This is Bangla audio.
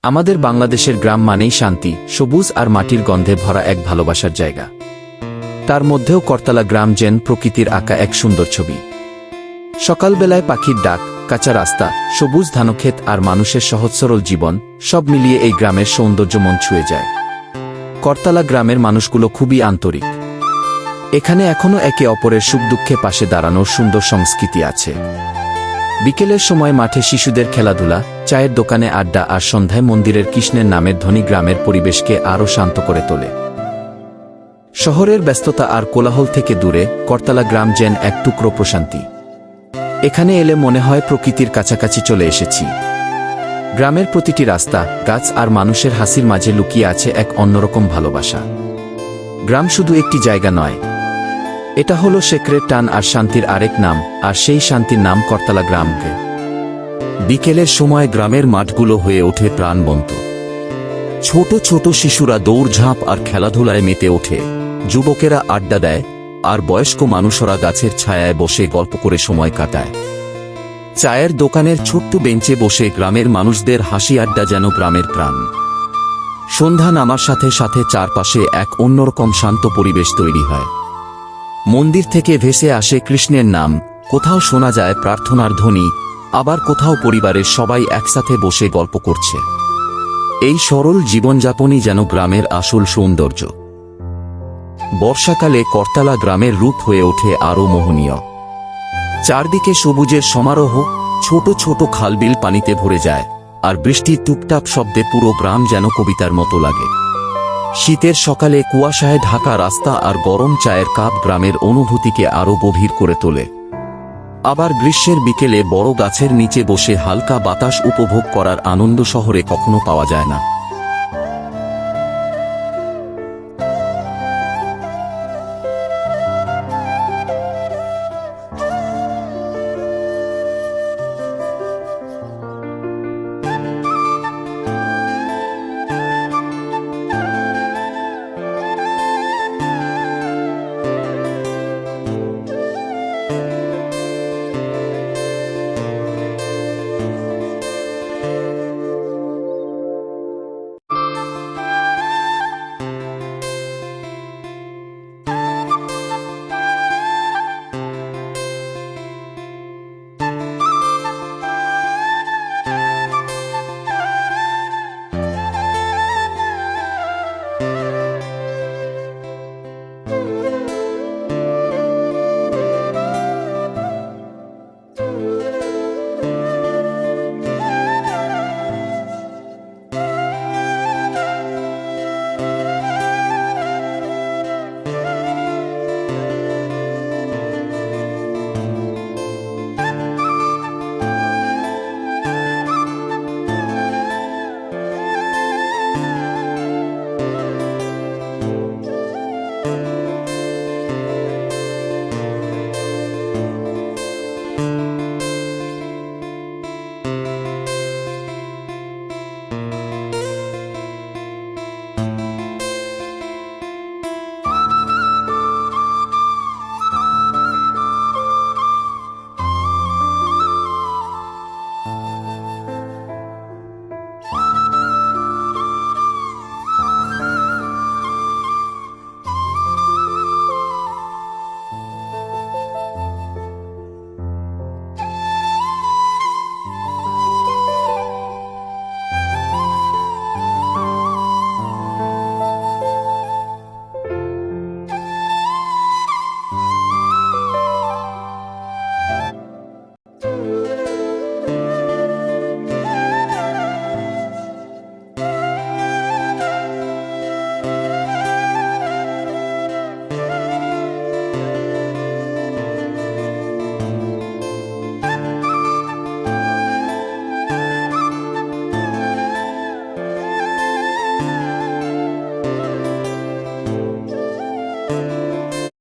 আমাদের বাংলাদেশের গ্রাম মানেই শান্তি, সবুজ আর মাটির গন্ধে ভরা এক ভালোবাসার জায়গা। তার মধ্যেও করতলা গ্রাম যেন প্রকৃতির আঁকা এক সুন্দর ছবি। সকালবেলায় পাখির ডাক, কাঁচা রাস্তা, সবুজ ধানক্ষেত আর মানুষের সহজ সরল জীবন, সব মিলিয়ে এই গ্রামের সৌন্দর্য মন ছুঁয়ে যায়। করতলা গ্রামের মানুষগুলো খুবই আন্তরিক। এখানে এখনও একে অপরের সুখ দুঃখে পাশে দাঁড়ানোর সুন্দর সংস্কৃতি আছে। বিকেলের সময় মাঠে শিশুদের খেলাধুলা, চায়ের দোকানে আড্ডা আর সন্ধ্যায় মন্দিরের কৃষ্ণের নামের ধ্বনি গ্রামের পরিবেশকে আরও শান্ত করে তোলে। শহরের ব্যস্ততা আর কোলাহল থেকে দূরে করতলা গ্রাম যেন এক টুকরো প্রশান্তি। এখানে এলে মনে হয় প্রকৃতির কাছাকাছি চলে এসেছি। গ্রামের প্রতিটি রাস্তা, গাছ আর মানুষের হাসির মাঝে লুকিয়ে আছে এক অন্যরকম ভালোবাসা। গ্রাম শুধু একটি জায়গা নয়, এটা হলো শেকড়ের টান আর শান্তির আরেক নাম, আর সেই শান্তির নাম করতলা গ্রামকে। বিকেলের সময় গ্রামের মাঠগুলো হয়ে ওঠে প্রাণবন্ত। ছোট ছোট শিশুরা দৌড়ঝাঁপ আর খেলাধুলায় মেতে ওঠে, যুবকেরা আড্ডা দেয়, আর বয়স্ক মানুষরা গাছের ছায়ায় বসে গল্প করে সময় কাটায়। চায়ের দোকানের ছোট্ট বেঞ্চে বসে গ্রামের মানুষদের হাসি আড্ডা যেন গ্রামের প্রাণ। সন্ধ্যা নামার সাথে সাথে চারপাশে এক অন্যরকম শান্ত পরিবেশ তৈরি হয়। মন্দির থেকে ভেসে আসে কৃষ্ণের নাম, কোথাও শোনা যায় প্রার্থনার ধ্বনি, আবার কোথাও পরিবারের সবাই একসাথে বসে গল্প করছে। এই সরল জীবনযাপনই যেন গ্রামের আসল সৌন্দর্য। বর্ষাকালে করতলা গ্রামের রূপ হয়ে ওঠে আরও মোহনীয়। চারদিকে সবুজের সমারোহ, ছোট ছোট খালবিল পানিতে ভরে যায়, আর বৃষ্টির টুপটাপ শব্দে পুরো গ্রাম যেন কবিতার মতো লাগে। শীতের সকালে কুয়াশায় ঢাকা রাস্তা আর গরম চায়ের কাপ গ্রামের অনুভূতিকে আরও গভীর করে তোলে। আবার গ্রীষ্মের বিকেলে বড় গাছের নিচে বসে হালকা বাতাস উপভোগ করার আনন্দ শহরে কখনো পাওয়া যায় না।